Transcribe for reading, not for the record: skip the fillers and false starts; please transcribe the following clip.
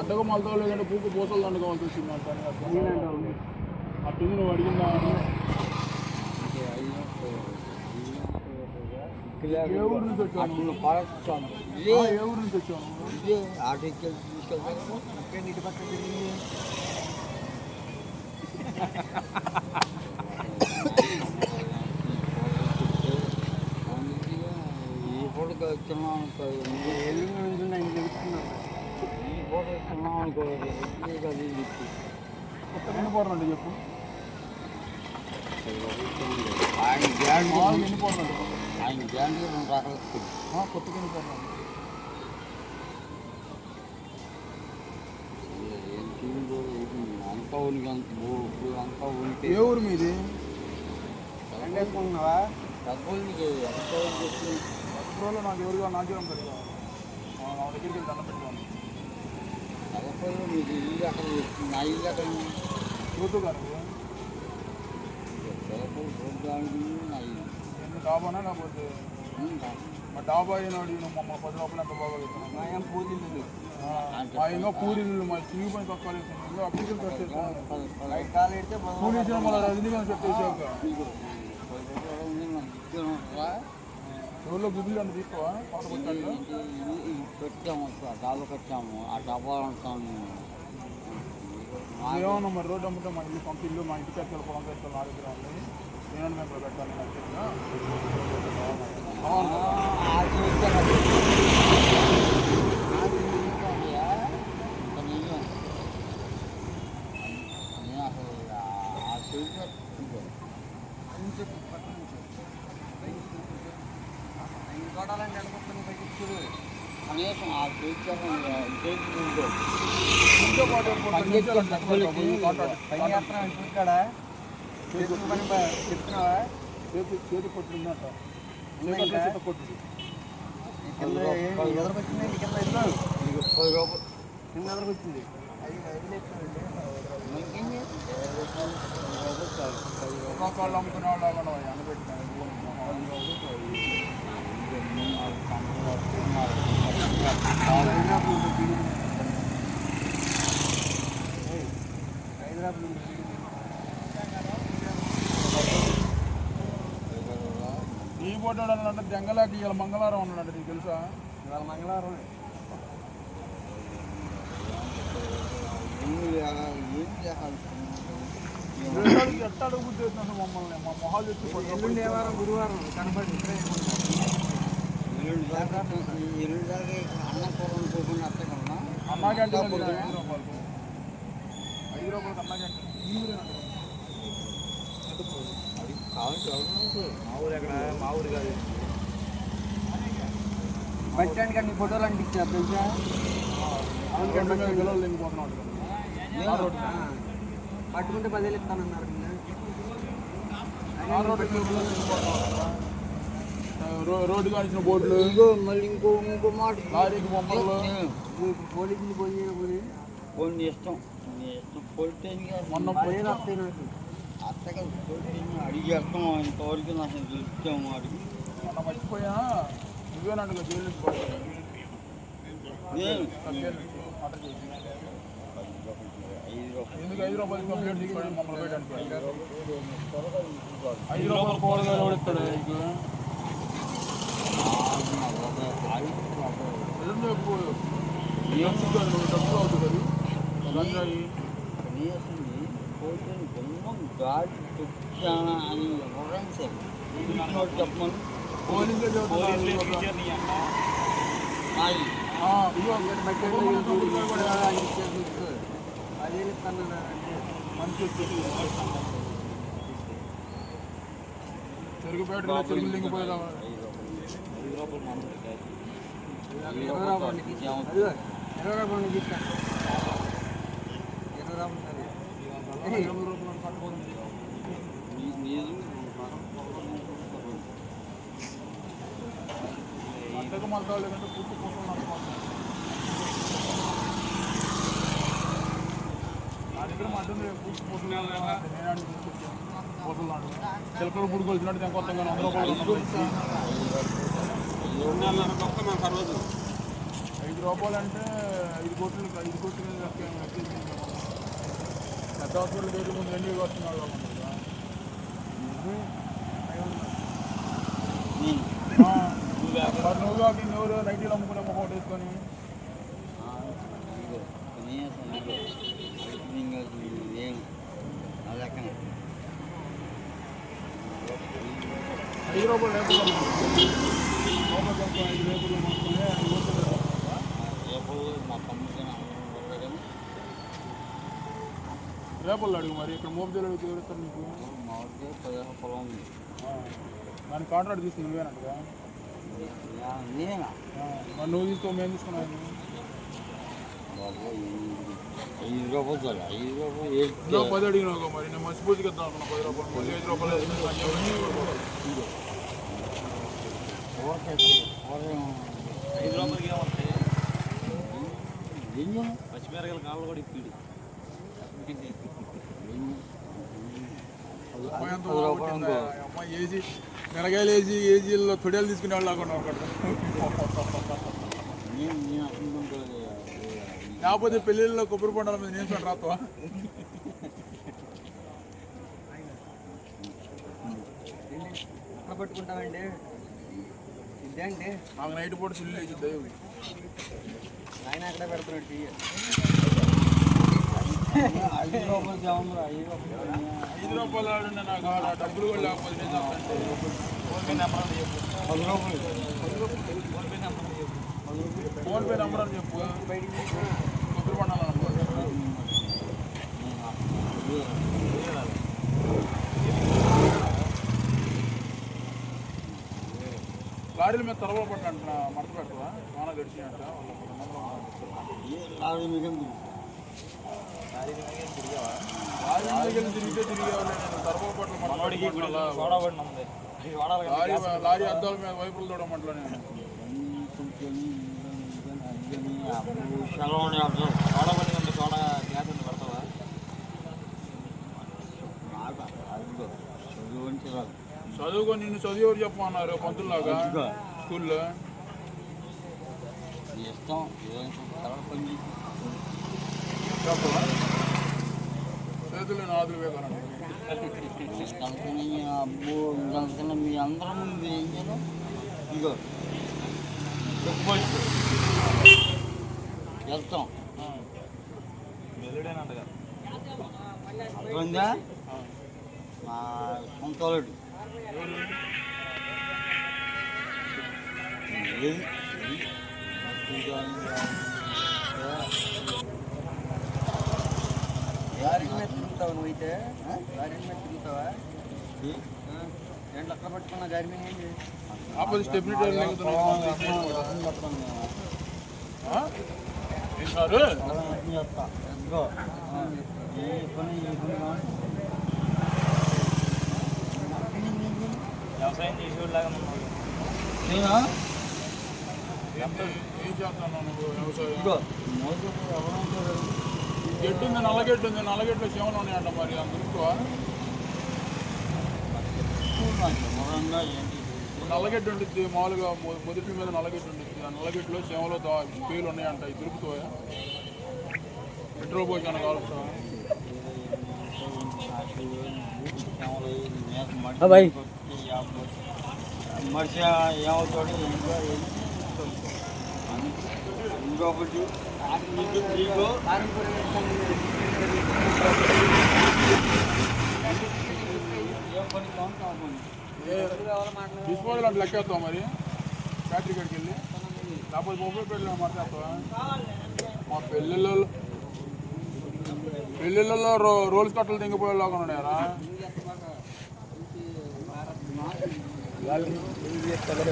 అడ్డగా మలతో లేదంటే పూకు పూసలు దండుకోవాల్సి వచ్చింది అట్టుంది నువ్వు అడిగిందా ఏ ఊరు నుంచి వచ్చాను ఏ ఊరు నుంచి వచ్చాను ఇటు పక్క ఈ ఫోటోకి వచ్చాను ఈ ఫోటో ఇస్తున్నాం అనుకో కొత్త ఎన్ని పోరండి చెప్పు ఆయన గ్యాండ్ ఎన్ని పోరండి ఆయన గ్యాండ్ 2 రకాలు వస్తుంది కొత్తగా ఎన్ని పోరండి అంతా ఉనికి అంతా ఉనికి ఏ ఊరు మీది వేసుకుంటున్నావా తక్కువకి అంతా ఉనికి రోజుల్లో నాకు ఎవరుగా నాకేం కదా నా దగ్గరికి వెళ్ళి దండం పెట్టుకోండి తగ్గపోయినా మీకు ఇల్లు అక్కడ నా ఇల్లు అక్కడ యూతు గారు నా ఇల్లు డాబానా లేకపోతే మా డాబా అయినాడు మమ్మల్ని 10 రూపాయలు ఎంత బాగా మా పూజలు ఇంకా పూరీలు మా చిరిగిపోయిన తక్కువ ఇంకా అప్లికేషన్ పెట్టేసి పూరి ఇచ్చిన మళ్ళీ రజనీకాంత్ పెట్టేసాక ఎవరిలో గుడ్లు అంటే తీసుకోవా పాత కొట్టాడు పెట్టాము డాబాకి వచ్చాము ఆ డబ్బా ఉంటాము ఏమన్నా మరి రోడ్డు అమ్ముతే మా ఇల్లు సొంత ఇల్లు మా ఇంటికి వచ్చి పొలం వేసుకోవాలి నా దగ్గర ఉంది నేను మేము పెట్టాలి చూడాలంటే అనుకుంటున్న పైకి కనీసం ఆ ఫ్యూచర్ చూస్తాడా చెప్తున్నావా చేతి కొట్టిందంట కొట్టింది ఎదరకొచ్చింది కింద ఇల్లు 10 రూపాయలు కింద ఎదరకొచ్చింది ఒక్కొక్కళ్ళు అమ్ముకునే వాళ్ళు అనబెట్టినారు ఈ పోటీ అంటే దెంగలాకి ఇవాళ మంగళవారం ఉన్నాడు నీకు తెలుసా ఇవాళ మంగళవారం ఎట్లా అడుగుతున్నాను మమ్మల్ని మా మొహాలు ఎల్లుండి వారం గురువారం కనపడి అన్నా క్యాంటీన్ 5 రూపాయలు 5 రూపాయలకి అన్నా క్యాంటీన్ మా ఊరు ఎక్కడ మా ఊరు కాదు బస్ స్టాండ్ కానీ ఫోటోలు అంటించారు తెలుసా పిల్లలు లేకపోతున్నాడు పట్టుకుంటే 10,000 ఇస్తానన్నారు రోడ్డు కాల్చిన బోర్డులు మళ్ళీ ఇంకో మాట లారీకి బొమ్మలు పోలీసులు ఫోన్ చేస్తాం మొన్న పోయిన వస్తాయి నాకు అత్తగా అడిగి చేస్తాం ఇంతవరకు నాకు చూస్తాము అడిగి మొన్న మర్చిపోయా నువ్వేనంట జైలు ఎందుకు 5 రూపాయలు కంప్లీట్ తీసుకోండి మమ్మల్ని పెట్టడానికి 5 రూపాయలు కూరగాయలు ఎవడిస్తాడు డబ్బులు అవుతుంది అది గాడి తొక్కానా అని ఎవరైనా సరే చెప్పమని పోలీసులు చెరుగుపేటలో చెరుగు లింగిపోయేదా అంతకు మళ్ళీ లేదంటే పూర్తి పూర్తి నడుచుకోవాలి నా దగ్గర మడ్డుంది పూర్తి పూర్తి నేను పూసలు చిలకలు పుడుకొచ్చినట్టు నేను కొత్తగా 100 రూపాయలు 5 రూపాయలు అంటే 5 కోట్లు పెద్ద హాస్పిటల్ గేట్ల ముందు ఎన్ని వస్తున్నాడు నువ్వు కాకి నువ్వు నైటీలు అమ్ముకునే మొహం వేసుకొని ఏం లెక్కన 5 రూపాయలు రేపులు లోపలికి 5 రేపులు అమ్ముకునే రేపు మా తమ్ముడికి రేపల్లో అడుగు మరి ఇక్కడ మోపుదేలు అడిగితే ఎవరిస్తారు నీకు మా ఊరికి 15 పొలం ఉంది దానికి కాంట్రాక్ట్ తీసుకుని నువ్వేనట్టుగా నేనా మరి నువ్వు తీసుకో మేము తీసుకున్నాను 5 రూపాయలు 5 రూపాయలు 10 అడిగినావు మరి నేను మర్చిపోతే కదా అనుకున్నా 10 రూపాయలు 5 రూపాయలు 5 రూపాయలకి ఏమవుతాయి పచ్చిమిరకాయల కాళ్ళు కూడా ఇప్పిడు ఏజీ మిరగాయలు ఏజీల్లో తొడేలు తీసుకునే వాళ్ళు లేకుండా లేకపోతే పెళ్ళిళ్ళలో కొబ్బరి బొండాల మీద నేను రాత్వా పట్టుకుంటామండి ఇదేంటి నాకు నైట్ పూట చిల్లు వేసి దయ్యం ఆయన అక్కడ పెడుతున్నాడు టీ 5 రూపాయలు ఆడుండే నాకు ఆ డబ్బులు కూడా లేకపోతే నేను ఫోన్పే నెంబర్ అని చెప్పు కొబ్బరి పండాలి అనుకోండి లారీల మీద తరవలు పట్టినట్టు మడత పెట్టవా వాన గడిచినట్ట లారీ మీద తిరిగితే తిరిగేవాళ్ళు తరవ పట్ల లారీ అద్దాల మీద వైపులు చూడమంటలో నేను చదువుకొని నిన్ను చదివేవారు చెప్పమన్నారు పంతుల్లాగా స్కూల్లో చేతులు నాదులు వేకానండి అబ్బో మీ అందరం ముందు ఏం చేయను ఇగో వెళ్తాం అర్థమైందా మా సొంత వాళ్ళు లారీ మీద తిరుగుతావు నువ్వైతే లారీ మీద తిరుగుతావా ఏంటి అక్కడ పట్టుకున్నా గారి మీద ఏంటి ఆపోజిట్ స్టెప్ని వ్యవసాయం చేసేలాగా ఏం చేస్తాను నువ్వు వ్యవసాయం గెట్టు ఉంది నల్లగెట్టు ఉంది నల్లగెట్లో శివలు ఉన్నాయంట మరి అందుకు నల్లగెడ్డు ఉంటుంది మామూలుగా మొదటి మీద నల్లగెడ్డు ఉంటుంది ఆ నల్లగెట్టులో శివలో పేలు ఉన్నాయంట ఇవి దొరుకుతాయా పెట్రోల్ పోసాను కాలుతా మనిషి ఏమవుతాడు ఇంకొకటి డిస్పోజల్ అంటే లెక్కేస్తావు మరి ఫ్యాక్టరీ కాడికి వెళ్ళి లేకపోతే మొబైల్ పెళ్ళి మాట్లాడతావా మా పెళ్ళిళ్ళలో రోల్స్ కట్టలు తెంగిపోయేలాగా ఉన్నాయారా